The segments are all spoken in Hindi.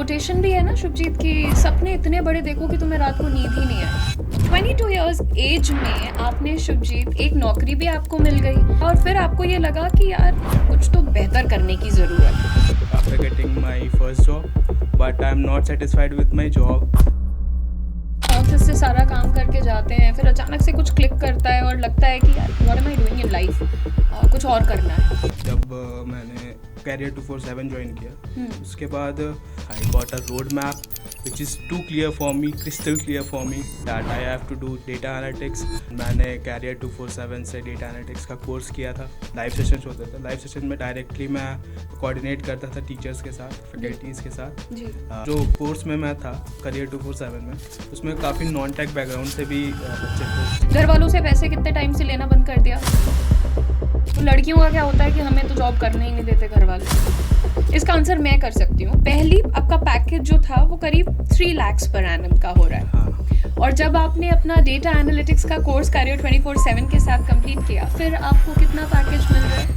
कोटेशन भी है ना शुभजीत की, सपने इतने बड़े देखो कि तुम्हें रात को नींद ही नहीं आए। 22 इयर्स एज में आपने शुभजीत एक नौकरी भी आपको मिल गई और फिर आपको ये लगा कि यार कुछ तो बेहतर करने की ज़रूरत है। After getting my first job, but I'm not satisfied with my job. Office से सारा काम करके जाते हैं, फिर अचानक से कुछ क्लिक करता है और लगता है कि यार what am I doing in life, कुछ और करना है। जब मैंने कैरियर 247 ज्वाइन किया, उसके बाद I got a road map which is too clear for me, crystal clear for me that I have to do data analytics. मैंने कैरियर 247 से डेटा एनालिटिक्स का कोर्स किया था। लाइव सेशंस होते थे, लाइव सेशन में डायरेक्टली मैं कोऑर्डिनेट करता था टीचर्स के साथ, फैकल्टीज़ के साथ। जो कोर्स में मैं था कैरियर 247 में, उसमें काफ़ी नॉन टेक बैकग्राउंड से भी बच्चे थे। घर वालों से पैसे कितने टाइम से लेना बंद कर दिया? तो लड़कियों का क्या होता है कि हमें तो जॉब करने ही नहीं देते घर वाले। इसका आंसर मैं कर सकती हूँ। पहली आपका पैकेज जो था वो करीब 3 lakhs पर एनम का हो रहा है। हाँ। और जब आपने अपना डेटा एनालिटिक्स का कोर्स कैरियर 24/7 के साथ कंप्लीट किया, फिर आपको कितना पैकेज मिल रहा है?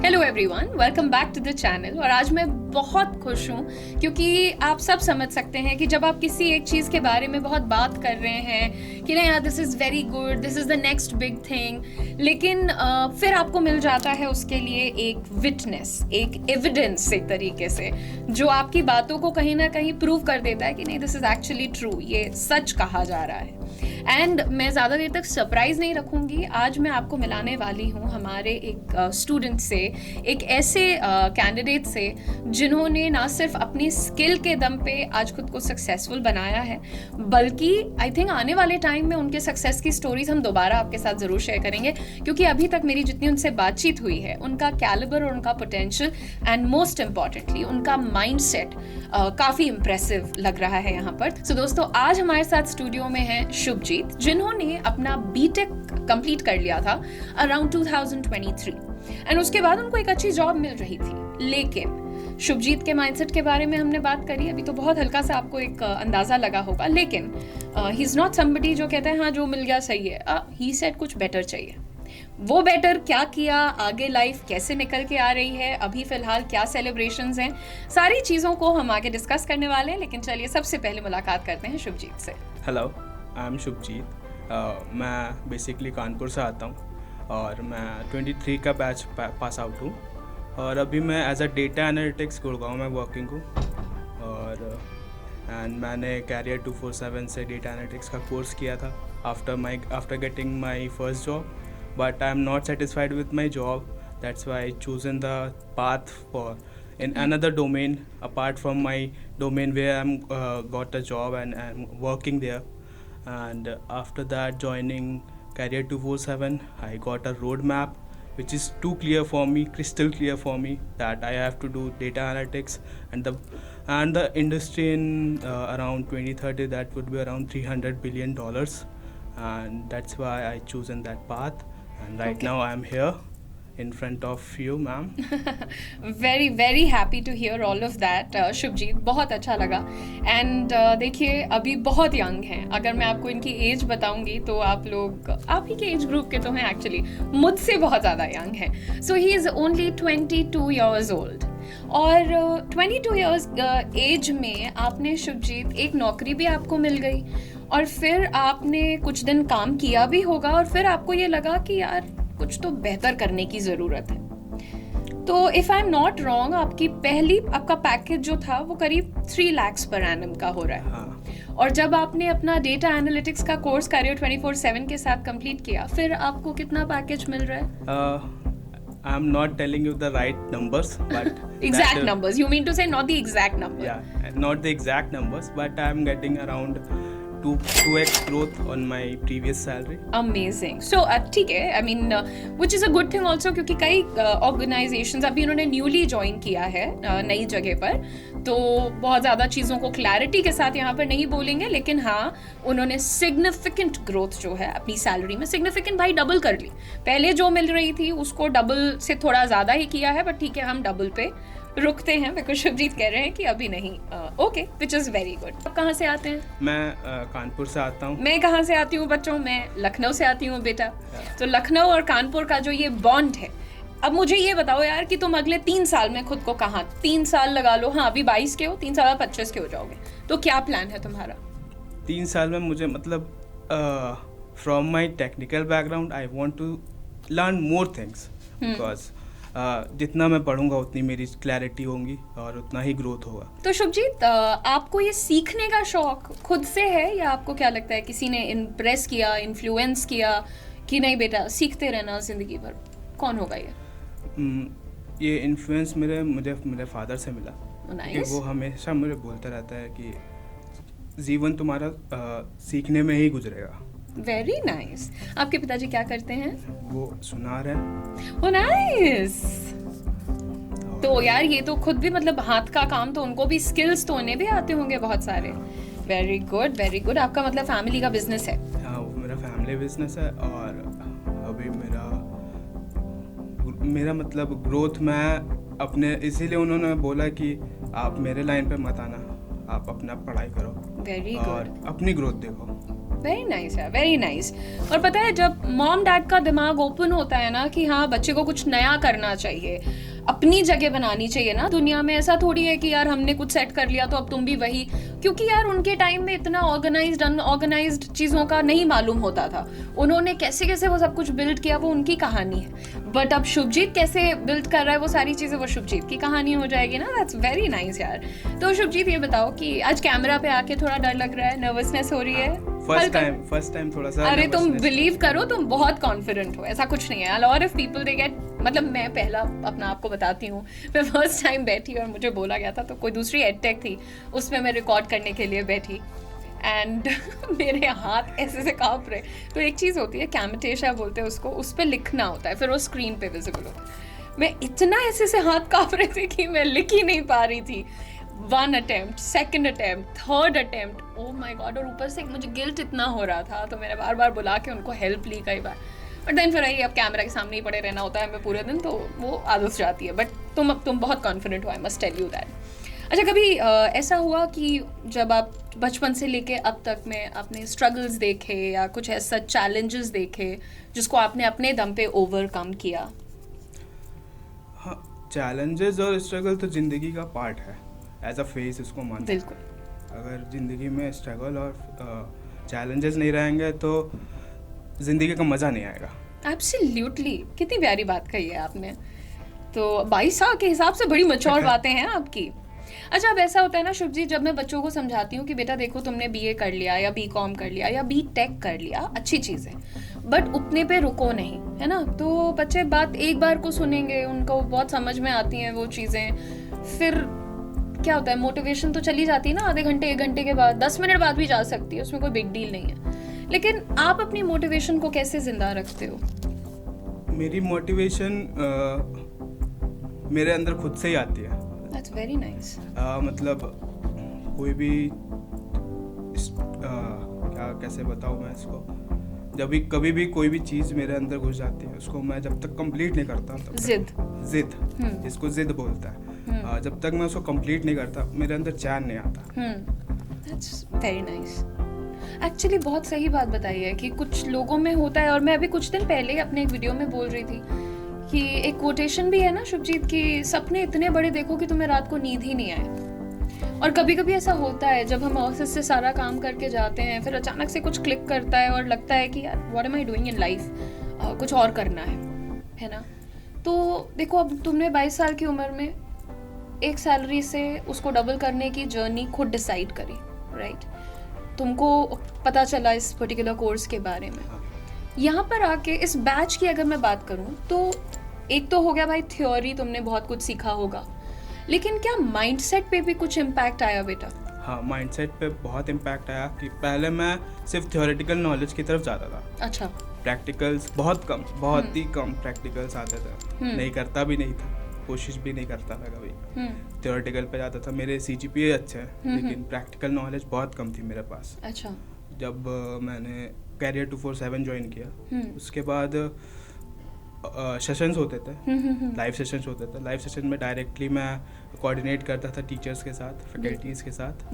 Hello everyone, welcome back to the channel. और आज मैं बहुत खुश हूँ क्योंकि आप सब समझ सकते हैं कि जब आप किसी एक चीज़ के बारे में बहुत बात कर रहे हैं कि नहीं यार this is very good, this is the next big thing, लेकिन फिर आपको मिल जाता है उसके लिए एक विटनेस, एक एविडेंस एक तरीके से, जो आपकी बातों को कहीं ना कहीं प्रूव कर देता है कि नहीं दिस इज़ एक्चुअली ट्रू, ये सच कहा जा रहा है। एंड मैं ज़्यादा देर तक सरप्राइज नहीं रखूँगी। आज मैं आपको मिलाने वाली हूँ हमारे एक स्टूडेंट से, एक ऐसे कैंडिडेट से जिन्होंने ना सिर्फ अपनी स्किल के दम पे आज खुद को सक्सेसफुल बनाया है, बल्कि आई थिंक आने वाले टाइम में उनके सक्सेस की स्टोरीज हम दोबारा आपके साथ ज़रूर शेयर करेंगे, क्योंकि अभी तक मेरी जितनी उनसे बातचीत हुई है, उनका कैलिबर और उनका पोटेंशियल एंड मोस्ट इम्पॉर्टेंटली उनका माइंडसेट काफ़ी इम्प्रेसिव लग रहा है यहाँ पर। सो दोस्तों, आज हमारे साथ स्टूडियो में है शुभजीत, जिन्होंने अपना बीटेक कंप्लीट कर लिया था अराउंड 2023 एंड उसके बाद उनको एक अच्छी जॉब मिल रही थी। लेकिन शुभजीत के माइंडसेट के बारे में हमने बात करी, अभी तो बहुत हल्का सा आपको एक अंदाजा लगा होगा, लेकिन ही इज नॉट समबडी जो कहते हैं हाँ जो मिल गया सही है। ही सेड कुछ बेटर चाहिए। वो बेटर क्या किया, आगे लाइफ कैसे निकल के आ रही है, अभी फिलहाल क्या सेलिब्रेशंस हैं, सारी चीज़ों को हम आगे डिस्कस करने वाले हैं। लेकिन चलिए सबसे पहले मुलाकात करते हैं शुभजीत से। Hello, I am Shubhjit. मैं बेसिकली कानपुर से आता हूँ और मैं 23 का बैच पास आउट हूँ और अभी मैं as a data analytics Gurgaon में वर्किंग हूँ। और एंड मैंने कैरियर 247 से डेटा एनालिटिक्स का कोर्स किया था after getting my first job, but I'm not satisfied with my job. That's why I chosen the path for in another domain apart from my domain where I'm got a job and I'm working there. And after that, joining Career 247, I got a roadmap which is too clear for me, crystal clear for me, that I have to do data analytics and the industry in around 2030 that would be around $300 billion, and that's why I chosen that path. And right now I am here in front of you, ma'am. Very very happy to hear all of that Shubhjit, बहुत अच्छा लगा। एंड देखिए अभी बहुत यंग हैं, अगर मैं आपको इनकी एज बताऊंगी तो आप लोग आप ही के एज ग्रुप के तो हैं, एक्चुअली मुझसे बहुत ज़्यादा यंग हैं। So he is only 22 years old और 22 ईयर्स एज में आपने शुभजीत एक नौकरी भी आपको मिल गई और फिर आपने कुछ दिन काम किया भी होगा और फिर आपको ये लगा कि यार कुछ तो बेहतर करने की ज़रूरत है। तो if I am not wrong, आपका पैकेज जो था वो करीब 3 lakhs पर एनम का हो रहा है। हाँ। और जब आपने अपना डेटा एनालिटिक्स का कोर्स कैरियर 24/7 के साथ कंप्लीट किया, फिर आपको कितना पैकेज मिल रहा है? I'm not telling you the right numbers, but exact numbers. You mean to say not the exact number? Yeah, not the exact numbers, but I'm getting around 2x growth on my previous salary. Amazing. So ठीक है, I mean which is a good thing also, क्योंकि कई organizations अभी उन्होंने newly join किया है नई जगह पर, तो बहुत ज़्यादा चीज़ों को क्लैरिटी के साथ यहाँ पर नहीं बोलेंगे, लेकिन हाँ उन्होंने सिग्निफिकेंट ग्रोथ जो है अपनी सैलरी में, सिग्निफिकेंट भाई डबल कर ली। पहले जो मिल रही थी उसको डबल से थोड़ा ज़्यादा ही किया है, बट ठीक है हम डबल पे रुकते हैं बिकॉज शुभजीत कह रहे हैं कि अभी नहीं। Okay, which is very good. आप कहाँ से आते हैं? मैं कानपुर से आता हूँ। मैं कहाँ से आती हूँ बच्चों? मैं लखनऊ से आती हूँ बेटा। तो लखनऊ और कानपुर का जो ये बॉन्ड है, अब मुझे ये बताओ यार कि तुम अगले 3 साल में खुद को कहाँ, 3 साल लगा लो, हाँ अभी 22 के हो, 3 साल बाद 25 के हो जाओगे, तो क्या प्लान है तुम्हारा? 3 साल में मुझे मतलब from my technical background I want to learn more things, because जितना मैं पढ़ूंगा उतनी मेरी क्लैरिटी होगी और उतना ही ग्रोथ होगा। तो शुभजीत, आपको ये सीखने का शौक खुद से है या आपको क्या लगता है किसी ने इम्प्रेस किया, इन्फ्लुएंस किया कि नहीं बेटा सीखते रहना जिंदगी भर? कौन होगा ये? ये इन्फ्लुएंस मुझे मेरे फादर से मिला। Nice. वो हमेशा मुझे बोलता रहता है कि जीवन तुम्हारा सीखने में ही गुजरेगा। Very nice. आपके पिताजी क्या करते हैं? वो सुनार है। ओ नाइस। तो यार ये तो खुद भी मतलब हाथ का काम, तो उनको भी स्किल्स तो उन्हें भी आते होंगे बहुत सारे। Very good very good. आपका मतलब फैमिली का बिजनेस है? हाँ, वो मेरा फैमिली बिजनेस है और अभी मेरा मतलब ग्रोथ मैं अपने, इसीलिए उन्होंने बोला कि आप मेरे लाइन पे मत आना, आप अपना पढ़ाई करो वेरी और गुड। अपनी ग्रोथ देखो। वेरी नाइस यार, वेरी नाइस। और पता है जब मॉम डैड का दिमाग ओपन होता है ना कि हाँ बच्चे को कुछ नया करना चाहिए, अपनी जगह बनानी चाहिए ना दुनिया में, ऐसा थोड़ी है कि यार हमने कुछ सेट कर लिया तो अब तुम भी वही, क्योंकि यार उनके टाइम में इतना ऑर्गेनाइज्ड अनऑर्गेनाइज्ड चीज़ों का नहीं मालूम होता था। उन्होंने कैसे कैसे वो सब कुछ बिल्ड किया वो उनकी कहानी है, बट अब शुभजीत कैसे बिल्ड कर रहा है वो सारी चीज़ें, वो शुभजीत की कहानी हो जाएगी ना। दैट्स वेरी नाइस यार। तो शुभजीत ये बताओ कि आज कैमरा पे आके थोड़ा डर लग रहा है, नर्वसनेस हो रही है? फर्स्ट टाइम थोड़ा सा। अरे तुम बिलीव करो, तुम बहुत कॉन्फिडेंट हो, ऐसा कुछ नहीं है। Lot of people they get, मतलब मैं पहला अपना आपको बताती हूँ, मैं फर्स्ट टाइम बैठी और मुझे बोला गया था, तो कोई दूसरी एडटेक थी उसमें मैं रिकॉर्ड करने के लिए बैठी एंड मेरे हाथ ऐसे से कांप रहे। तो एक चीज़ होती है कैमेटेशा बोलते हैं उसको, उस पर लिखना होता है, फिर वो स्क्रीन पे विजिबल होता है। मैं इतना ऐसे से हाथ कांप रहे थे कि मैं लिख ही नहीं पा रही थी। 1 attempt, 2nd attempt, 3rd attempt, oh my God. और ऊपर से मुझे गिल्ट इतना हो रहा था तो मैंने बार बार बुला के उनको हेल्प ली कई बार, बट देन फिर अब कैमरा के सामने ही पड़े रहना होता है हमें पूरे दिन, तो वो आदत जाती है। बट तुम बहुत कॉन्फिडेंट हो, I must tell you that. अच्छा, कभी ऐसा हुआ कि जब आप बचपन से लेके अब तक में आपने स्ट्रगल्स देखे या कुछ ऐसा चैलेंजेस देखे जिसको आपने अपने दम पे ओवरकम किया? हाँ, चैलेंजेस और स्ट्रगल तो जिंदगी का पार्ट है, एज अ फेस इसको मान। बिल्कुल। अगर ज़िंदगी में स्ट्रगल और चैलेंजेस नहीं रहेंगे तो ज़िंदगी का मज़ा नहीं आएगा। एब्सोल्युटली, कितनी प्यारी बात कही है आपने। तो 22 साल के हिसाब से बड़ी मैच्योर बातें हैं आपकी। अच्छा, अब ऐसा होता है ना शुभजीत, जब मैं बच्चों को समझाती हूँ कि बेटा देखो तुमने बीए कर लिया या बीकॉम कर लिया या बीटेक कर लिया, अच्छी चीज़ है, बट उतने पे रुको नहीं, है ना। तो बच्चे बात एक बार को सुनेंगे, उनको बहुत समझ में आती हैं वो चीज़ें, फिर क्या होता है मोटिवेशन तो चली जाती है ना, आधे घंटे 1 घंटे के बाद, 10 मिनट बाद भी जा सकती है, उसमें कोई बिग डील नहीं है। लेकिन आप अपनी मोटिवेशन को कैसे जिंदा रखते हो? मेरी मोटिवेशन मेरे अंदर खुद से ही आती है। That's very nice. मतलब कोई भी क्या कैसे बताऊँ मैं इसको, जब भी कभी भी कोई भी चीज़ मेरे अंदर घुस जाती है उसको मैं जब तक कंप्लीट नहीं करता तब जिद जिसको जिद बोलता है, जब तक मैं उसको कंप्लीट नहीं करता मेरे अंदर चैन नहीं आता। That's very nice. एक्चुअली बहुत सही बात बताई है कि कुछ लोगों में होता है, और मैं अभी कुछ दिन पहले अपने एक वीडियो में बोल रही थी कि एक कोटेशन भी है ना शुभजीत की, सपने इतने बड़े देखो कि तुम्हें रात को नींद ही नहीं आए। और कभी कभी ऐसा होता है जब हम ऑफिस से सारा काम करके जाते हैं, फिर अचानक से कुछ क्लिक करता है और लगता है कि यार what am I doing in life, कुछ और करना है ना। तो देखो अब तुमने 22 साल की उम्र में एक सैलरी से उसको डबल करने की जर्नी खुद डिसाइड करी, राइट। तुमको पता चला इस पर्टिकुलर कोर्स के बारे में। यहाँ पर आके इस बैच की अगर मैं बात करूँ तो एक तो हो गया भाई थ्योरी, तुमने बहुत कुछ सीखा होगा, लेकिन क्या माइंडसेट पे भी कुछ इम्पैक्ट आया बेटा? हाँ, माइंडसेट पे बहुत इम्पैक्ट आया कि पहले मैं सिर्फ थ्योरेटिकल नॉलेज की तरफ जाता था। अच्छा। प्रैक्टिकल्स बहुत कम, बहुत ही कम प्रैक्टिकल्स आते थे, नहीं करता भी नहीं था, कोशिश भी नहीं करता था कभी। थ्योरेटिकल पे जाता था, मेरे CGPA अच्छे हैं लेकिन प्रैक्टिकल नॉलेज बहुत कम थी मेरे पास। अच्छा। जब मैंने कैरियर 247 ज्वाइन किया उसके बाद सेशंस होते थे, लाइव सेशंस होते थे। लाइव सेशन में डायरेक्टली मैं कोऑर्डिनेट करता था टीचर्स के साथ, फैकल्टीज़ के साथ।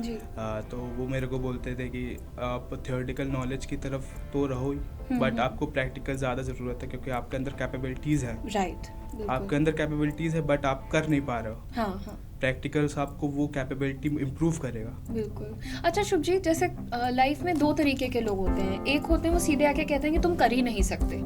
तो वो मेरे को बोलते थे कि आप थ्योरेटिकल नॉलेज की तरफ तो रहो ही, बट आपको प्रैक्टिकल ज़्यादा ज़रूरत है क्योंकि आपके अंदर कैपेबिलिटीज़ हैं। राइट आपके अंदर कैपेबिलिटीज़ है बट आप कर नहीं पा रहे हो। हाँ हाँ प्रैक्टिकल्स आपको वो कैपेबिलिटी इम्प्रूव करेगा। बिल्कुल। अच्छा शुभजीत, जैसे लाइफ में दो तरीके के लोग होते हैं। एक होते हैं वो सीधे आके कहते हैं कि तुम कर ही नहीं सकते,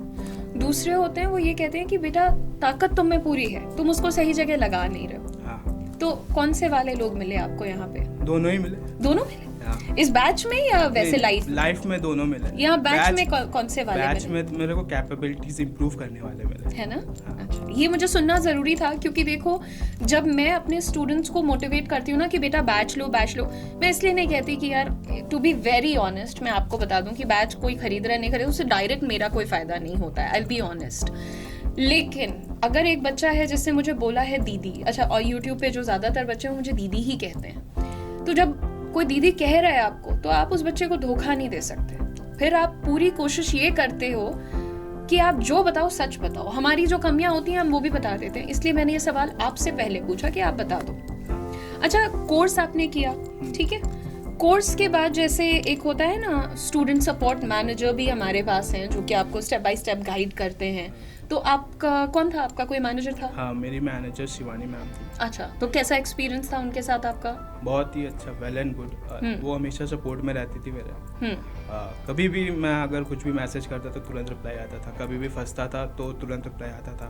दूसरे होते हैं वो ये कहते हैं कि बेटा ताकत तुम में पूरी है, तुम उसको सही जगह लगा नहीं रहे हो। हाँ, तो कौन से वाले लोग मिले आपको यहाँ पे? दोनों ही मिले। दोनों मिले हाँ। इस बैच में या वैसे लाइफ में दोनों मिले। यहाँ बैच में कौन से वाले बैच मिले? में मेरे को कैपेबिलिटीज इंप्रूव करने वाले मिले, है ना? हाँ। अच्छा, ये मुझे सुनना ज़रूरी था, क्योंकि देखो जब मैं अपने स्टूडेंट्स को मोटिवेट करती हूँ ना कि बेटा बैच लो, मैं इसलिए नहीं कहती कि यार, टू बी वेरी ऑनेस्ट मैं आपको बता दूं कि बैच कोई खरीद रहा है नहीं खरीद, उससे डायरेक्ट मेरा कोई फ़ायदा नहीं होता है, आई विल बी ऑनेस्ट। लेकिन अगर एक बच्चा है जिससे मुझे बोला है दीदी, अच्छा, और यूट्यूब पे जो ज़्यादातर बच्चे हैं मुझे दीदी ही कहते हैं, तो जब कोई दीदी कह रहा है आपको, तो आप उस बच्चे को धोखा नहीं दे सकते। फिर आप पूरी कोशिश ये करते हो कि आप जो बताओ सच बताओ। हमारी जो कमियां होती हैं हम वो भी बता देते हैं, इसलिए मैंने ये सवाल आपसे पहले पूछा कि आप बता दो। अच्छा, कोर्स आपने किया, ठीक है, कोर्स के बाद जैसे एक होता है ना स्टूडेंट सपोर्ट मैनेजर भी हमारे पास हैं जो कि आपको स्टेप बाय स्टेप गाइड करते हैं, तो आपका कौन था? आपका कोई मैनेजर था? हाँ, मेरी मैनेजर शिवानी मैम थी। अच्छा, तो कैसा एक्सपीरियंस था उनके साथ आपका? बहुत ही अच्छा, वेल एंड गुड। वो हमेशा सपोर्ट में रहती थी मेरे। कभी भी मैं अगर कुछ भी मैसेज करता तो तुरंत रिप्लाई आता था, कभी भी फंसता था तो तुरंत रिप्लाई आता था।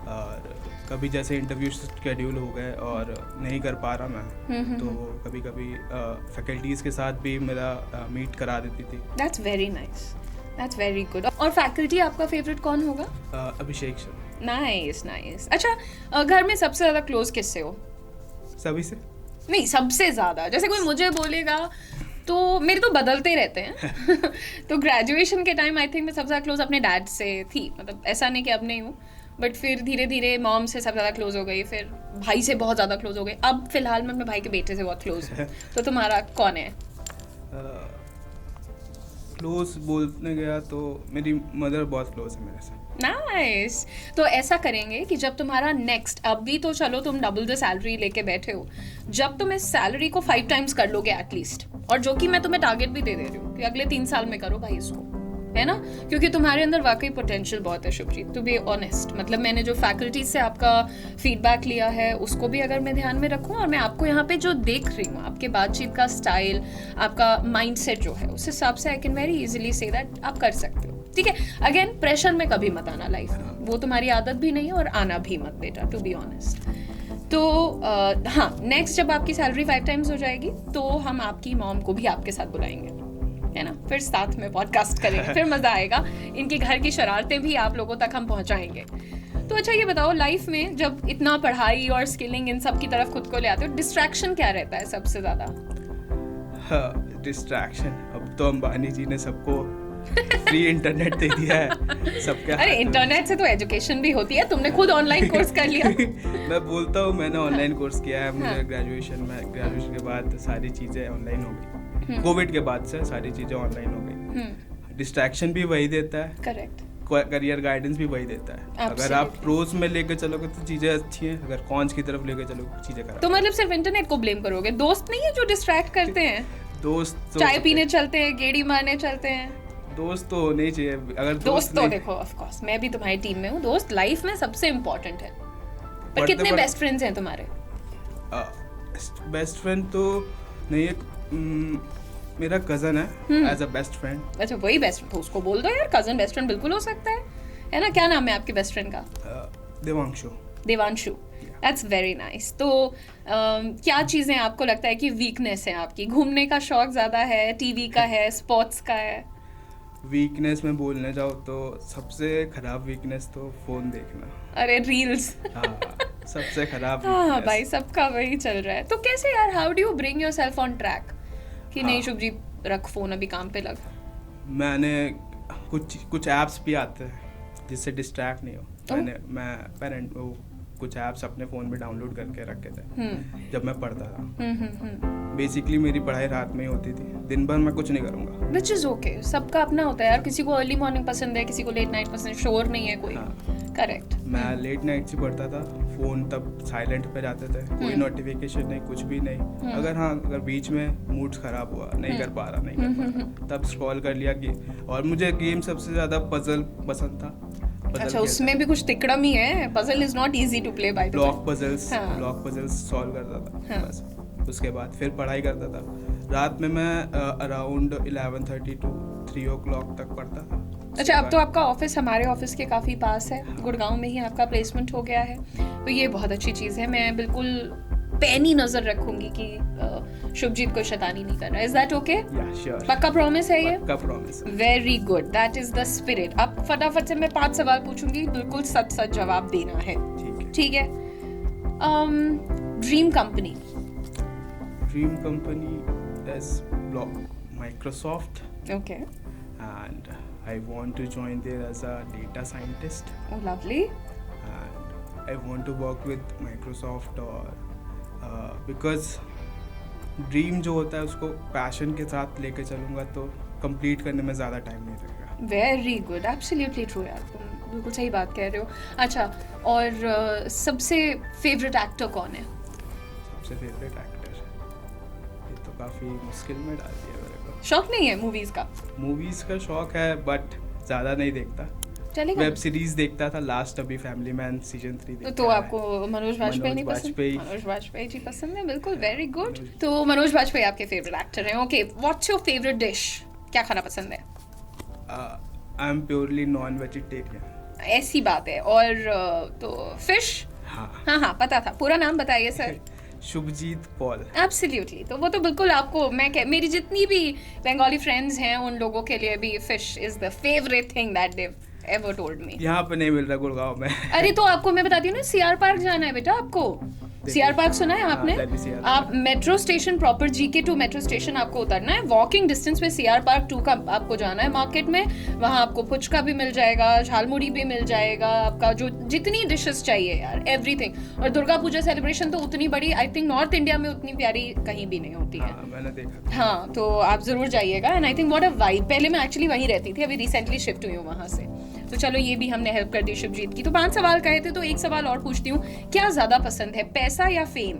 और कभी जैसे इंटरव्यू शेड्यूल हो गए और नहीं कर पा रहा मैं, तो कभी कभी फैकल्टीज के साथ भी मेरा मीट करा देती थी। That's very nice, that's very good. और फैकल्टी आपका फेवरेट कौन होगा? अभिषेक सर। Nice nice. अच्छा, घर में सबसे ज़्यादा क्लोज किससे हो? सभी से नहीं, सबसे ज़्यादा जैसे कोई मुझे बोलेगा तो मेरे तो बदलते रहते हैं तो ग्रेजुएशन के टाइम आई थिंक मैं सबसे ज़्यादा क्लोज अपने डैड से थी, मतलब ऐसा नहीं कि अब नहीं हूँ, बट फिर धीरे धीरे मॉम से सबसे ज़्यादा क्लोज हो गई, फिर भाई से बहुत ज़्यादा क्लोज हो गई, अब फिलहाल मैं अपने भाई के बेटे से बहुत क्लोज हूँ। तो तुम्हारा कौन है? क्लोज बोलने गया तो मेरी मदर बहुत क्लोज है मेरे से। नाइस। तो ऐसा करेंगे कि जब तुम्हारा नेक्स्ट, अभी तो चलो तुम डबल द सैलरी लेके बैठे हो, जब तुम इस सैलरी को 5 टाइम्स कर लोगे एटलीस्ट, और जो कि मैं तुम्हें टारगेट भी दे रही हूँ कि अगले 3 साल में करो भाई इसको, है ना, क्योंकि तुम्हारे अंदर वाकई पोटेंशियल बहुत है शुभजीत, टू बी ऑनेस्ट। मतलब मैंने जो फैकल्टीज से आपका फीडबैक लिया है उसको भी अगर मैं ध्यान में रखूँ, और मैं आपको यहाँ पे जो देख रही हूँ, आपके बातचीत का स्टाइल, आपका माइंडसेट जो है, उस हिसाब से I can very easily say that आप कर सकते हो। ठीक है, अगेन प्रेशर में कभी मत आना लाइफ में, वो तुम्हारी आदत भी नहीं है और आना भी मत बेटा, टू बी ऑनेस्ट। तो हाँ, नेक्स्ट जब आपकी सैलरी 5 टाइम्स हो जाएगी तो हम आपकी मॉम को भी आपके साथ बुलाएंगे, है ना, फिर साथ में पॉडकास्ट करेंगे, फिर मजा आएगा, इनके घर की शरारतें भी आप लोगों तक हम पहुंचाएंगे। तो अच्छा ये बताओ, लाइफ में जब इतना पढ़ाई और स्किलिंग इन सब की तरफ खुद को ले आते हो, डिस्ट्रैक्शन क्या रहता है सबसे ज्यादा? डिस्ट्रैक्शन, अब तो अंबानी जी ने सबको फ्री इंटरनेट दे दिया है सबके। अरे इंटरनेट से तो एजुकेशन भी होती है, तुमने खुद ऑनलाइन कोर्स कर लिया। मैं बोलता हूँ मैंने ऑनलाइन कोर्स किया है, मुझे ग्रेजुएशन के बाद सारी चीज़ें ऑनलाइन हो गई, कोविड के बाद से सारी चीज़ें ऑनलाइन हो गई। डिस्ट्रैक्शन भी वही देता है, करेक्ट, करियर गाइडेंस भी वही देता है। अगर आप प्रोज में लेके चलोगे तो चीज़ें अच्छी हैं, अगर कॉन्स की तरफ लेके चलोगे चीज़ें खराब। तो मतलब सिर्फ इंटरनेट को ब्लेम करोगे? दोस्त नहीं है जो डिस्ट्रैक्ट करते हैं? दोस्त चाय पीने चलते हैं, गेड़ी मारने चलते हैं, दोस्त तो होने ही चाहिए। अगर दोस्त तो देखो, ऑफ कोर्स मैं भी तुम्हारी टीम में हूँ, दोस्त लाइफ में सबसे इम्पोर्टेंट है। पर कितने बेस्ट फ्रेंड्स हैं तुम्हारे? बेस्ट फ्रेंड तो नहीं है, मेरा कजन है एज अ बेस्ट फ्रेंड। अच्छा, वही बेस्ट फ्रेंड, तो उसको बोल दो यार, कजन बेस्ट फ्रेंड बिल्कुल हो सकता है ना? क्या नाम है आपके बेस्ट फ्रेंड का? देवांशु। That's very nice. तो क्या चीज़ें आपको लगता है कि वीकनेस है आपकी? घूमने का शौक ज़्यादा है, टीवी का है, स्पोर्ट्स का है? वीकनेस में बोलने जाओ तो सबसे खराब वीकनेस तो फोन देखना। अरे रील्स। हाँ, सबसे खराब। हाँ भाई, सबका वही चल रहा है। तो कैसे यार, how do you bring yourself on track कि नहीं शुभजीत रख फोन, अभी काम पे लग? मैंने कुछ ऐप्स भी आते हैं जिससे डिस्ट्रैक्ट नहीं हो। मैं कुछ ऐप्स अपने फ़ोन में डाउनलोड करके रखे थे जब मैं पढ़ता था। बेसिकली मेरी पढ़ाई रात में ही होती थी, दिन भर मैं कुछ नहीं करूँगा। विच इज़ ओके, सबका अपना होता है यार, किसी को अर्ली मॉर्निंग पसंद है, किसी को लेट नाइट पसंद है, शोर नहीं है कोई। करेक्ट। मैं लेट नाइट से पढ़ता था, फ़ोन तब साइलेंट पे जाते थे, कोई नोटिफिकेशन नहीं, कुछ भी नहीं। अगर बीच में मूड्स ख़राब हुआ, नहीं कर पा रहा, तब स्क्रॉल कर लिया। और मुझे गेम सबसे ज़्यादा पजल पसंद था, अच्छा, उसमें भी कुछ तिकड़म ही है, puzzle is not easy to play by the way. Block puzzles solve करता था। हाँ। बस उसके बाद फिर पढ़ाई करता था। रात में मैं अराउंड 11:30 to 3 o'clock तक पढ़ता था। अच्छा, अब तो आपका ऑफिस हमारे ऑफिस के काफ़ी पास है, गुड़गांव में ही आपका प्लेसमेंट हो गया है, तो ये बहुत अच्छी चीज़ है। मैं बिल्कुल पैनी नज़र रखूंगी कि शुभजीत कोई शैतानी नहीं कर रहा है। Is that okay? या श्योर, पक्का प्रॉमिस है ये? पक्का promise. Very good, that is the spirit. अब फटाफट से मैं 5 सवाल पूछूंगी, बिल्कुल सच सच जवाब देना है। ठीक है। Dream company? Dream company is Microsoft, okay. and I want to join there as a data scientist, Oh, lovely. and I want to work with Microsoft और because ड्रीम जो होता है उसको पैशन के साथ लेके चलूँगा तो कंप्लीट करने में ज़्यादा टाइम नहीं लगेगा। वेरी गुड, एब्सोल्युटली ट्रू यार, तुम बिल्कुल सही बात कह रहे हो। अच्छा, और सबसे फेवरेट एक्टर कौन है? सबसे फेवरेट एक्टर, ये तो काफ़ी मुश्किल में डाल दिया मेरे को। शौक नहीं है मूवीज का? मूवीज़ का शौक है बट ज़्यादा नहीं देखता। चलेगा। वेब सीरीज देखता था लास्ट, अभी फैमिली मैन सीजन 3 देखा तो है। आपको मनोज वाजपेयी नहीं पसंद? वाजपेयी। मनोज वाजपेयी जी पसंद है, बिल्कुल, वेरी गुड। तो मनोज वाजपेयी आपके फेवरेट एक्टर हैं। Okay, what's your favourite dish? क्या खाना पसंद है? I am purely non vegetarian. ऐसी बात है। और तो फिश? हाँ हाँ, पता था। पूरा नाम बताइए सर। शुभजीत पॉल। एब्सोल्युटली, तो वो तो बिल्कुल आपको, मेरी जितनी भी बंगाली फ्रेंड्स हैं उन लोगों के लिए भी fish is the favourite thing that they ever told me. यहाँ पे नहीं मिल रहा गुड़गांव में। अरे तो आपको मैं बताती हूँ ना, सीआर पार्क जाना है बेटा आपको। सीआर पार्क सुना है आपने? आप metro station proper GK 2 metro station आपको उतरना है, वॉकिंग डिस्टेंस में सीआर पार्क 2 का आपको जाना है मार्केट में। वहाँ आपको पुचका भी मिल जाएगा, झालमुड़ी भी मिल जाएगा, आपका जो जितनी डिशेस चाहिए यार, एवरीथिंग। और दुर्गा पूजा सेलिब्रेशन तो उतनी बड़ी, आई थिंक नॉर्थ इंडिया में उतनी प्यारी कहीं भी नहीं होती है। मैंने देखा। हाँ, तो आप जरूर जाइएगा। And I think what a vibe. पहले मैं एक्चुअली वहीं रहती थी, अभी रिसेंटली शिफ्ट हुई हूँ वहाँ से। तो चलो, ये भी हमने हेल्प कर दी शुभजीत की। तो 5 सवाल कहे थे, तो एक सवाल और पूछती हूँ, क्या ज्यादा पसंद है, पैसा या फेम?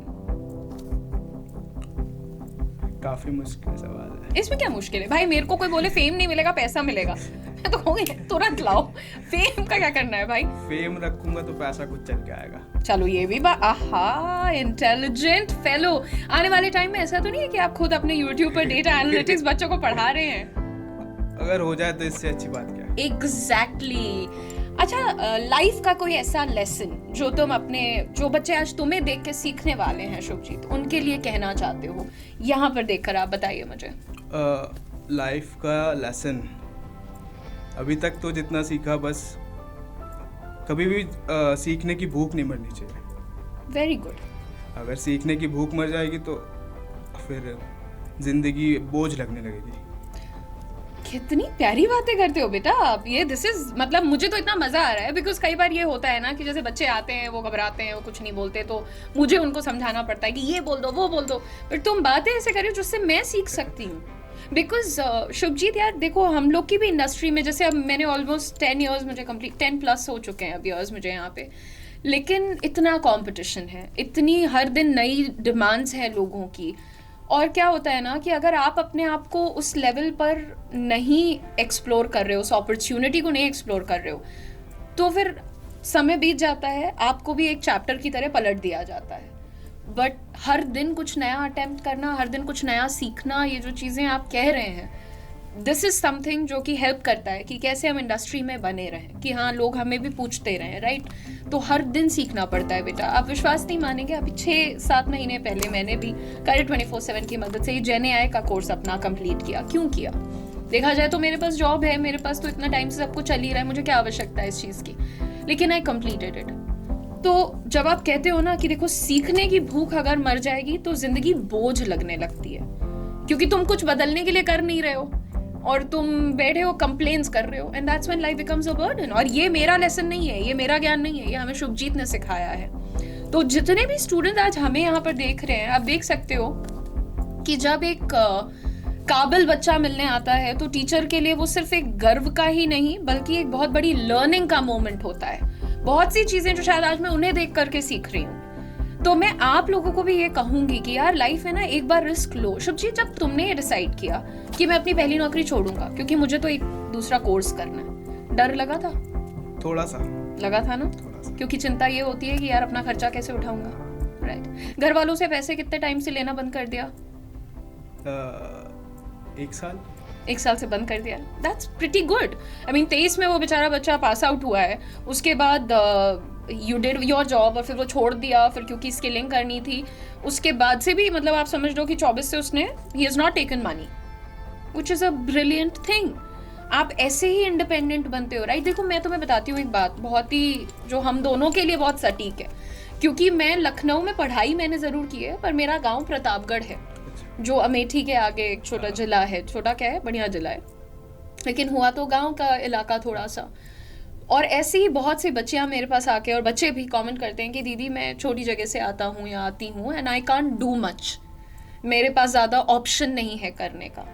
काफी मुश्किल सवाल है। इसमें क्या मुश्किल है भाई? मेरे को कोई बोले फेम नहीं मिलेगा पैसा मिलेगा, मैं तो कहूँगी तुरंत लाओ। फेम का क्या करना है भाई? फेम रखूंगा तो पैसा कुछ चल के आएगा। चलो, ये भी आहा, इंटेलिजेंट फेलो। आने वाले टाइम में ऐसा तो नहीं है कि आप खुद अपने YouTube पर डेटा एनालिटिक्स बच्चों को पढ़ा रहे हैं? अगर हो जाए तो इससे अच्छी बात क्या है। एग्जैक्टली। अच्छा, लाइफ का कोई ऐसा लेसन जो तुम अपने, जो बच्चे आज तुम्हें देख के सीखने वाले हैं शुभजीत, उनके लिए कहना चाहते हो, यहाँ पर देखकर आप बताइए मुझे। लाइफ का लेसन अभी तक तो जितना सीखा, बस कभी भी सीखने की भूख नहीं मरनी चाहिए। Very good. अगर सीखने की भूख मर जाएगी तो फिर जिंदगी बोझ लगने लगेगी। कितनी प्यारी बातें करते हो बेटा आप। ये दिस इज, मतलब मुझे तो इतना मजा आ रहा है, बिकॉज कई बार ये होता है ना कि जैसे बच्चे आते हैं, वो घबराते हैं, वो कुछ नहीं बोलते, तो मुझे उनको समझाना पड़ता है कि ये बोल दो, वो बोल दो, बट तुम बातें ऐसे करो जिससे मैं सीख सकती हूँ। बिकॉज शुभजीत यार देखो, हम लोग की भी इंडस्ट्री में, जैसे अब मैंने ऑलमोस्ट 10 ईयर्स मुझे कंप्लीट, 10+ हो चुके हैं अब ईयर्स मुझे यहाँ पे, लेकिन इतना कंपटीशन है, इतनी हर दिन नई डिमांड्स हैं लोगों की। और क्या होता है ना कि अगर आप अपने आप को उस लेवल पर नहीं एक्सप्लोर कर रहे हो, उस अपॉर्चुनिटी को नहीं एक्सप्लोर कर रहे हो, तो फिर समय बीत जाता है, आपको भी एक चैप्टर की तरह पलट दिया जाता है। बट हर दिन कुछ नया अटेम्प्ट करना, हर दिन कुछ नया सीखना, ये जो चीज़ें आप कह रहे हैं, दिस इज समथिंग जो कि हेल्प करता है कि कैसे हम इंडस्ट्री में बने रहें, कि हाँ लोग हमें भी पूछते रहें, राइट? तो हर दिन सीखना पड़ता है बेटा। आप विश्वास नहीं मानेंगे, अभी 6-7 महीने पहले मैंने भी करियर 24/7 की मदद से GenAI का कोर्स अपना कंप्लीट किया। क्यों किया? देखा जाए तो मेरे पास जॉब है, मेरे पास तो इतना टाइम से सब कुछ चल ही रहा है, मुझे क्या आवश्यकता है इस चीज़ की, लेकिन आई कंप्लीटेड इट। तो जब आप कहते हो ना कि देखो, सीखने की भूख अगर मर जाएगी तो जिंदगी बोझ लगने लगती है, क्योंकि तुम कुछ बदलने के लिए कर नहीं रहे हो और तुम बैठे हो कंप्लेन्स कर रहे हो, and that's when life becomes a burden. और ये मेरा लेसन नहीं है, ये मेरा ज्ञान नहीं है, ये हमें शुभजीत ने सिखाया है। तो जितने भी स्टूडेंट आज हमें यहाँ पर देख रहे हैं, आप देख सकते हो कि जब एक काबिल बच्चा मिलने आता है तो टीचर के लिए वो सिर्फ एक गर्व का ही नहीं, बल्कि एक बहुत बड़ी लर्निंग का मोमेंट होता है। बहुत सी चीजें जो शायद आज मैं उन्हें देख करके सीख रही हूँ। तो मैं आप लोगों को भी ये कहूंगी कि यार लाइफ है ना, एक बार रिस्क लो। शुभजीत, जब तुमने ये डिसाइड किया कि मैं अपनी पहली नौकरी छोड़ूंगा क्योंकि मुझे तो एक दूसरा कोर्स करना है, डर लगा था? थोड़ा सा लगा था ना, थोड़ा सा क्योंकि चिंता ये होती है कि यार अपना खर्चा कैसे उठाऊंगा, राइट। घर वालों से पैसे कितने टाइम से लेना बंद कर दिया? 1 साल से बंद कर दिया। That's pretty good. I mean 23 में वो बेचारा बच्चा पास आउट हुआ है, उसके बाद यू डिड योर जॉब और फिर वो छोड़ दिया, फिर क्योंकि स्किलिंग करनी थी, उसके बाद से भी मतलब आप समझ लो कि 24 से उसने he has not taken money, which is a brilliant thing. आप ऐसे ही इंडिपेंडेंट बनते हो, राइट। देखो मैं तुम्हें बताती हूँ एक बात बहुत ही जो हम दोनों के लिए बहुत सटीक है, क्योंकि मैं लखनऊ में पढ़ाई मैंने ज़रूर की है, पर मेरा गांव प्रतापगढ़ है, जो अमेठी के आगे एक छोटा जिला है, छोटा क्या है, बढ़िया जिला है, लेकिन हुआ तो गांव का इलाका थोड़ा सा। और ऐसे ही बहुत से बच्चियां मेरे पास आके, और बच्चे भी कमेंट करते हैं कि दीदी मैं छोटी जगह से आता हूँ या आती हूँ and I can't do much, मेरे पास ज़्यादा ऑप्शन नहीं है करने का।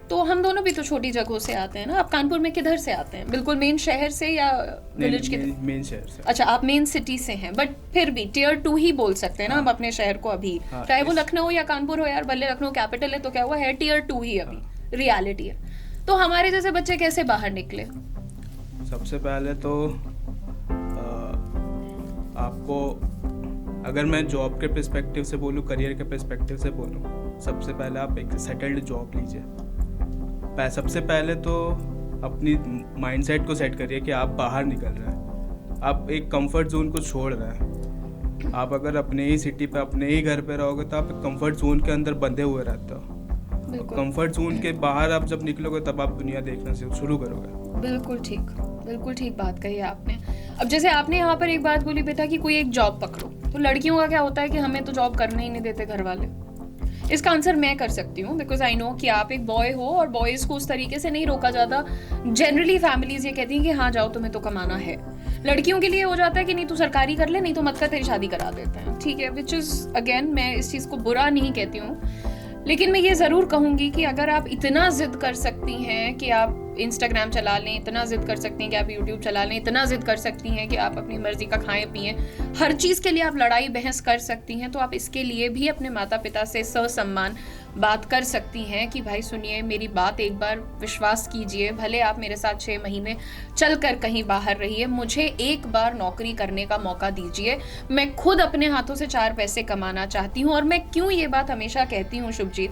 तो हम दोनों भी तो छोटी जगहों से आते हैं ना। आप कानपुर में किधर से आते हैं? बिल्कुल मेन शहर से या विलेज के? मेन शहर से। अच्छा, आप मेन सिटी से हैं, बट फिर भी टियर 2 ही बोल सकते हैं ना हम अपने शहर को अभी, चाहे वो लखनऊ या कानपुर हो यार, भले लखनऊ कैपिटल है तो क्या हुआ है, टियर 2 ही अभी रियलिटी है। तो हमारे जैसे बच्चे कैसे बाहर निकले? सबसे पहले तो आपको, अगर मैं जॉब के पर्सपेक्टिव से बोलूँ, करियर के पर्सपेक्टिव से बोलूँ, सबसे पहले आप एक सेटल्ड जॉब लीजिए। सबसे पहले तो अपनी माइंडसेट को सेट करिए कि आप बाहर निकल रहे हैं, आप एक कंफर्ट जोन को छोड़ रहे हैं। आप अगर अपने ही सिटी पे, अपने ही घर पे रहोगे तो आप एक कंफर्ट जोन के अंदर बंधे हुए रहते हो। कंफर्ट जोन के बाहर आप जब निकलोगे तब आप दुनिया देखना शुरू करोगे। बिल्कुल ठीक बात कही आपने। अब जैसे आपने यहाँ पर एक बात बोली बेटा कि कोई एक जॉब पकड़ो, तो लड़कियों का क्या होता है कि हमें तो जॉब करने ही नहीं देते घर वाले। इसका आंसर मैं कर सकती हूँ, बिकॉज आई नो कि आप एक बॉय हो और बॉयज़ को उस तरीके से नहीं रोका जाता। जनरली फैमिलीज ये कहती हैं कि हाँ जाओ, तुम्हें तो कमाना है। लड़कियों के लिए हो जाता है कि नहीं तू सरकारी कर ले, नहीं तो मत कर, तेरी शादी करा देते हैं, ठीक है। विच इज़ अगेन, मैं इस चीज़ को बुरा नहीं कहती हूँ, लेकिन मैं ये ज़रूर कहूँगी कि अगर आप इतना ज़िद कर सकती हैं कि आप इंस्टाग्राम चला लें, इतना ज़िद कर सकती हैं कि आप यूट्यूब चला लें, इतना ज़िद कर सकती हैं कि आप अपनी मर्ज़ी का खाएं पिएं, हर चीज़ के लिए आप लड़ाई बहस कर सकती हैं, तो आप इसके लिए भी अपने माता पिता से ससम्मान बात कर सकती हैं कि भाई सुनिए, मेरी बात एक बार विश्वास कीजिए, भले आप मेरे साथ 6 महीने चल कर कहीं बाहर रहिए, मुझे एक बार नौकरी करने का मौका दीजिए। मैं खुद अपने हाथों से 4 पैसे कमाना चाहती हूँ। और मैं क्यों ये बात हमेशा कहती हूँ शुभजीत,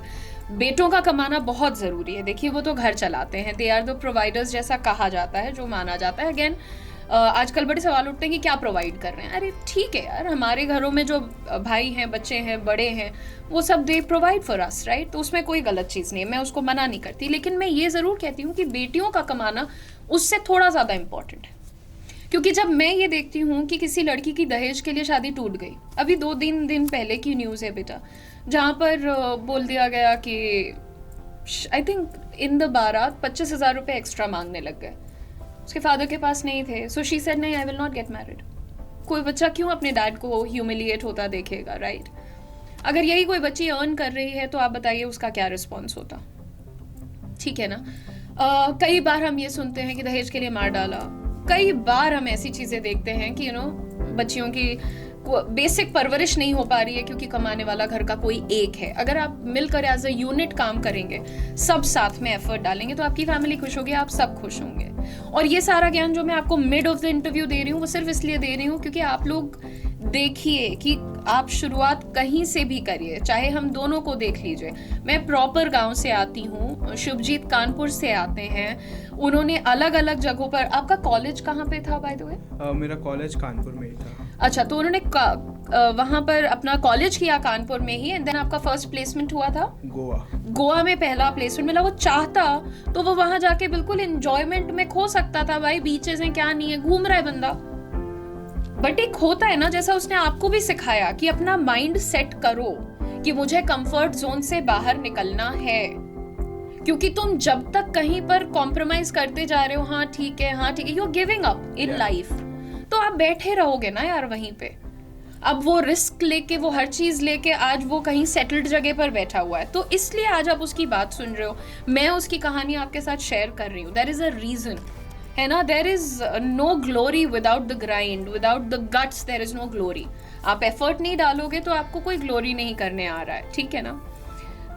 बेटों का कमाना बहुत ज़रूरी है। देखिए वो तो घर चलाते हैं, दे आर द प्रोवाइडर्स जैसा कहा जाता है, जो माना जाता है। अगेन आजकल बड़े सवाल उठते हैं कि क्या प्रोवाइड कर रहे हैं। अरे ठीक है यार, हमारे घरों में जो भाई हैं, बच्चे हैं, बड़े हैं, वो सब they provide for us, right. तो उसमें कोई गलत चीज़ नहीं है, मैं उसको मना नहीं करती, लेकिन मैं ये ज़रूर कहती हूँ कि बेटियों का कमाना उससे थोड़ा ज़्यादा इम्पॉर्टेंट है। क्योंकि जब मैं ये देखती हूँ कि किसी लड़की की दहेज के लिए शादी टूट गई, अभी 2-3 दिन पहले की न्यूज़ है बेटा, जहाँ पर बोल दिया गया कि आई थिंक इन द बारात 25,000 रुपये एक्स्ट्रा मांगने लग गए। उसके फादर के पास नहीं थे, सो शी सेड नहीं, I will not get married. कोई बच्चा क्यों अपने डैड को ह्यूमिलिएट होता देखेगा, राइट। अगर यही कोई बच्ची अर्न कर रही है तो आप बताइए उसका क्या रिस्पॉन्स होता, ठीक है ना। कई बार हम ये सुनते हैं कि दहेज के लिए मार डाला, कई बार हम ऐसी चीज़ें देखते हैं कि बच्चियों की बेसिक परवरिश नहीं हो पा रही है क्योंकि कमाने वाला घर का कोई एक है। अगर आप मिलकर एज अ यूनिट काम करेंगे, सब साथ में एफर्ट डालेंगे, तो आपकी फैमिली खुश होगी, आप सब खुश होंगे। और ये सारा ज्ञान जो मैं आपको मिड ऑफ द इंटरव्यू दे रही हूँ, वो सिर्फ इसलिए दे रही हूँ क्योंकि आप लोग देखिए कि आप शुरुआत कहीं से भी करिए, चाहे हम दोनों को देख लीजिए। मैं प्रॉपर गांव से आती हूँ, शुभजीत कानपुर से आते हैं, उन्होंने अलग अलग जगहों पर। आपका कॉलेज कहाँ पे था बाय द वे? मेरा कॉलेज कानपुर में ही था। अच्छा, तो उन्होंने वहाँ पर अपना कॉलेज किया कानपुर में ही, एंड देन आपका फर्स्ट प्लेसमेंट हुआ था गोवा में, पहला प्लेसमेंट मिला। वो चाहता तो वो वहाँ जाके बिल्कुल एंजॉयमेंट में खो सकता था, भाई बीचेस हैं, क्या नहीं है, घूम रहा है बंदा। बट एक होता है ना, जैसा उसने आपको भी सिखाया कि अपना माइंड सेट करो कि मुझे कंफर्ट जोन से बाहर निकलना है, क्योंकि तुम जब तक कहीं पर कॉम्प्रोमाइज करते जा रहे हो, हाँ ठीक है, you are giving up in life, तो आप बैठे रहोगे ना यार वहीं पे। अब वो रिस्क लेके, वो हर चीज लेके आज वो कहीं सेटल्ड जगह पर बैठा हुआ है, तो इसलिए आज आप उसकी बात सुन रहे हो, मैं उसकी कहानी आपके साथ शेयर कर रही हूँ। देयर इज अ रीजन, है ना। There is no glory without the grind, without the guts there is no glory. आप एफर्ट नहीं डालोगे तो आपको कोई ग्लोरी नहीं करने आ रहा है, ठीक है ना।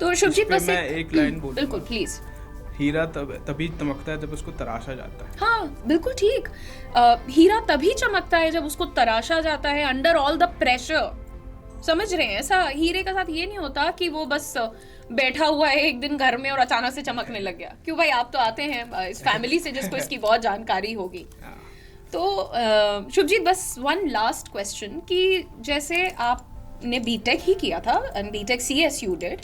तो शुभजीत बस मैं एक लाइन बोलूं, बिल्कुल प्लीज। हीरा तभी चमकता है जब उसको तराशा जाता है। हाँ बिल्कुल ठीक। हीरा तभी चमकता है जब उसको तराशा जाता है अंडर ऑल द प्रेशर। समझ रहे हैं? ऐसा हीरे के साथ ये नहीं होता कि वो बस बैठा हुआ है एक दिन घर में और अचानक से चमकने लग गया। क्यों भाई, आप तो आते हैं इस फैमिली से जिसको इसकी बहुत जानकारी होगी। तो शुभजीत, बस वन लास्ट क्वेश्चन कि जैसे आपने बीटेक ही किया था and BTech CS you did,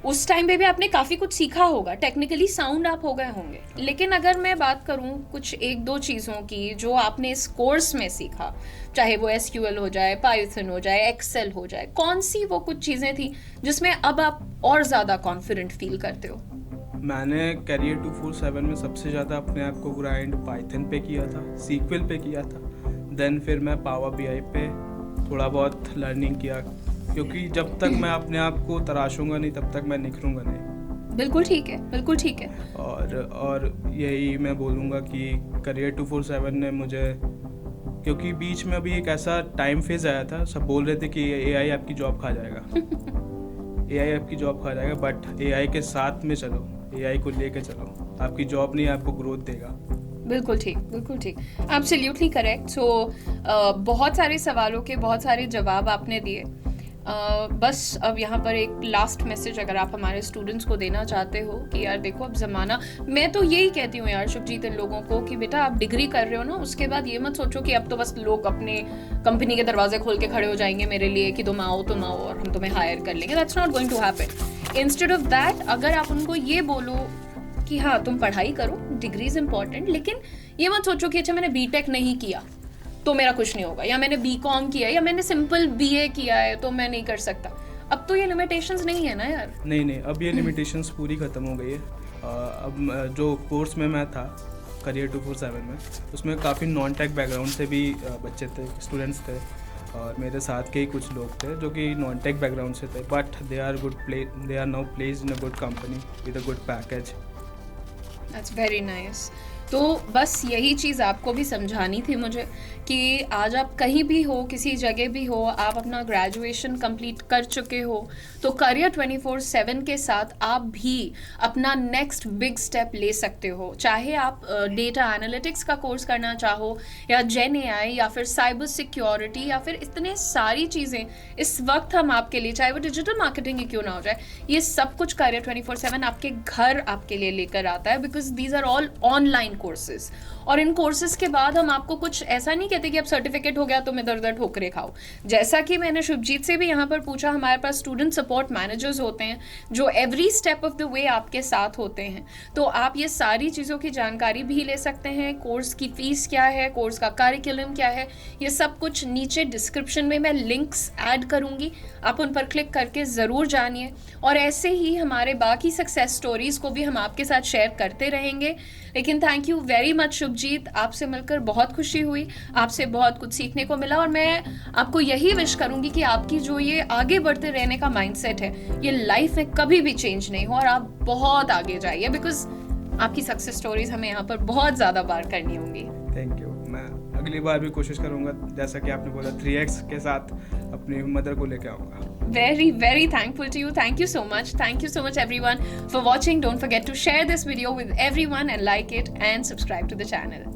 उस टाइम पे भी आपने काफ़ी कुछ सीखा होगा, टेक्निकली साउंड आप हो गए होंगे, लेकिन अगर मैं बात करूं कुछ एक दो चीज़ों की जो आपने इस कोर्स में सीखा, चाहे वो SQL हो जाए, पाइथन हो जाए, एक्सेल हो जाए, कौन सी वो कुछ चीज़ें थी जिसमें अब आप और ज़्यादा कॉन्फिडेंट फील करते हो? मैंने करियर 247 में सबसे ज़्यादा अपने आप को ग्राइंड पाइथन पे किया था, सीक्वल पे किया था। देन फिर मैं पावर BI पे थोड़ा बहुत लर्निंग किया, क्योंकि जब तक मैं अपने आप को तराशूंगा नहीं तब तक मैं निखरूंगा नहीं। बिल्कुल ठीक है, बिल्कुल ठीक है। और यही मैं बोलूँगा कि करियर 247 ने मुझे, क्योंकि बीच में अभी एक ऐसा टाइम फेज आया था, सब बोल रहे थे कि AI आपकी जॉब खा जाएगा AI आपकी जॉब खा जाएगा, बट AI के साथ में चलो, AI को लेके चलो, आपकी जॉब नहीं आपको ग्रोथ देगा। बिल्कुल ठीक, बिल्कुल ठीक, एब्सोल्युटली करेक्ट। सो बहुत सारे सवालों के बहुत सारे जवाब आपने दिए। बस अब यहाँ पर एक लास्ट मैसेज अगर आप हमारे स्टूडेंट्स को देना चाहते हो कि यार देखो अब ज़माना, मैं तो यही कहती हूँ यार शुभजीत इन लोगों को कि बेटा आप डिग्री कर रहे हो ना, उसके बाद ये मत सोचो कि अब तो बस लोग अपने कंपनी के दरवाजे खोल के खड़े हो जाएंगे मेरे लिए कि तुम आओ और हम तुम्हें हायर कर लेंगे। That's not going to happen. Instead of that अगर आप उनको ये बोलो कि हाँ तुम पढ़ाई करो, डिग्री इज़ इम्पॉर्टेंट, लेकिन ये मत सोचो कि अच्छा मैंने बीटेक नहीं किया तो मेरा कुछ नहीं होगा, या मैंने BCom किया या मैंने सिंपल BA किया है तो मैं नहीं कर सकता। अब तो ये लिमिटेशंस नहीं है ना यार। नहीं, अब ये लिमिटेशंस पूरी ख़त्म हो गई है। अब जो कोर्स में मैं था करियर 247 में, उसमें काफ़ी नॉन टेक बैकग्राउंड से भी बच्चे थे, स्टूडेंट्स थे, और मेरे साथ के ही कुछ लोग थे जो कि नॉन टेक बैकग्राउंड से थे, but they are now placed in a good company with a good package. That's very nice. तो बस यही चीज़ आपको भी समझानी थी मुझे कि आज आप कहीं भी हो, किसी जगह भी हो, आप अपना ग्रेजुएशन कंप्लीट कर चुके हो तो करियर 24/7 के साथ आप भी अपना नेक्स्ट बिग स्टेप ले सकते हो। चाहे आप डेटा एनालिटिक्स का कोर्स करना चाहो या जेन AI या फिर साइबर सिक्योरिटी या फिर इतने सारी चीज़ें इस वक्त हम आपके लिए, चाहे वो डिजिटल मार्केटिंग ही क्यों ना हो जाए, ये सब कुछ करियर 24/7 आपके घर आपके लिए लेकर आता है, because these are all online courses. और इन कोर्सेज के बाद हम आपको कुछ ऐसा नहीं कहते कि अब सर्टिफिकेट हो गया तो मैं दर ठोकरे खाओ। जैसा कि मैंने शुभजीत से भी यहाँ पर पूछा, हमारे पास स्टूडेंट सपोर्ट मैनेजर्स होते हैं जो every step of the way आपके साथ होते हैं, तो आप ये सारी चीज़ों की जानकारी भी ले सकते हैं। कोर्स की फीस क्या है, कोर्स का करिकुलम क्या है, ये सब कुछ नीचे डिस्क्रिप्शन में मैं लिंक्स ऐड करूँगी, आप उन पर क्लिक करके ज़रूर जानिए। और ऐसे ही हमारे बाकी सक्सेस स्टोरीज़ को भी हम आपके साथ शेयर करते रहेंगे। लेकिन thank you very much Shubhjit, आपसे मिलकर बहुत खुशी हुई, आपसे बहुत कुछ सीखने को मिला, और मैं आपको यही विश करूंगी कि आपकी जो ये आगे बढ़ते रहने का माइंडसेट है ये लाइफ में कभी भी चेंज नहीं हो और आप बहुत आगे जाइए, बिकॉज आपकी सक्सेस स्टोरीज हमें यहाँ पर बहुत ज़्यादा बार करनी होंगी। Thank you. मैं अगली बार भी कोशिश करूँगा, जैसा कि आपने बोला 3x के साथ अपनी मदर को लेके आऊँगा। Very, very thankful to you. Thank you so much. Thank you so much everyone for watching. Don't forget to share this video with everyone and like it and subscribe to the channel.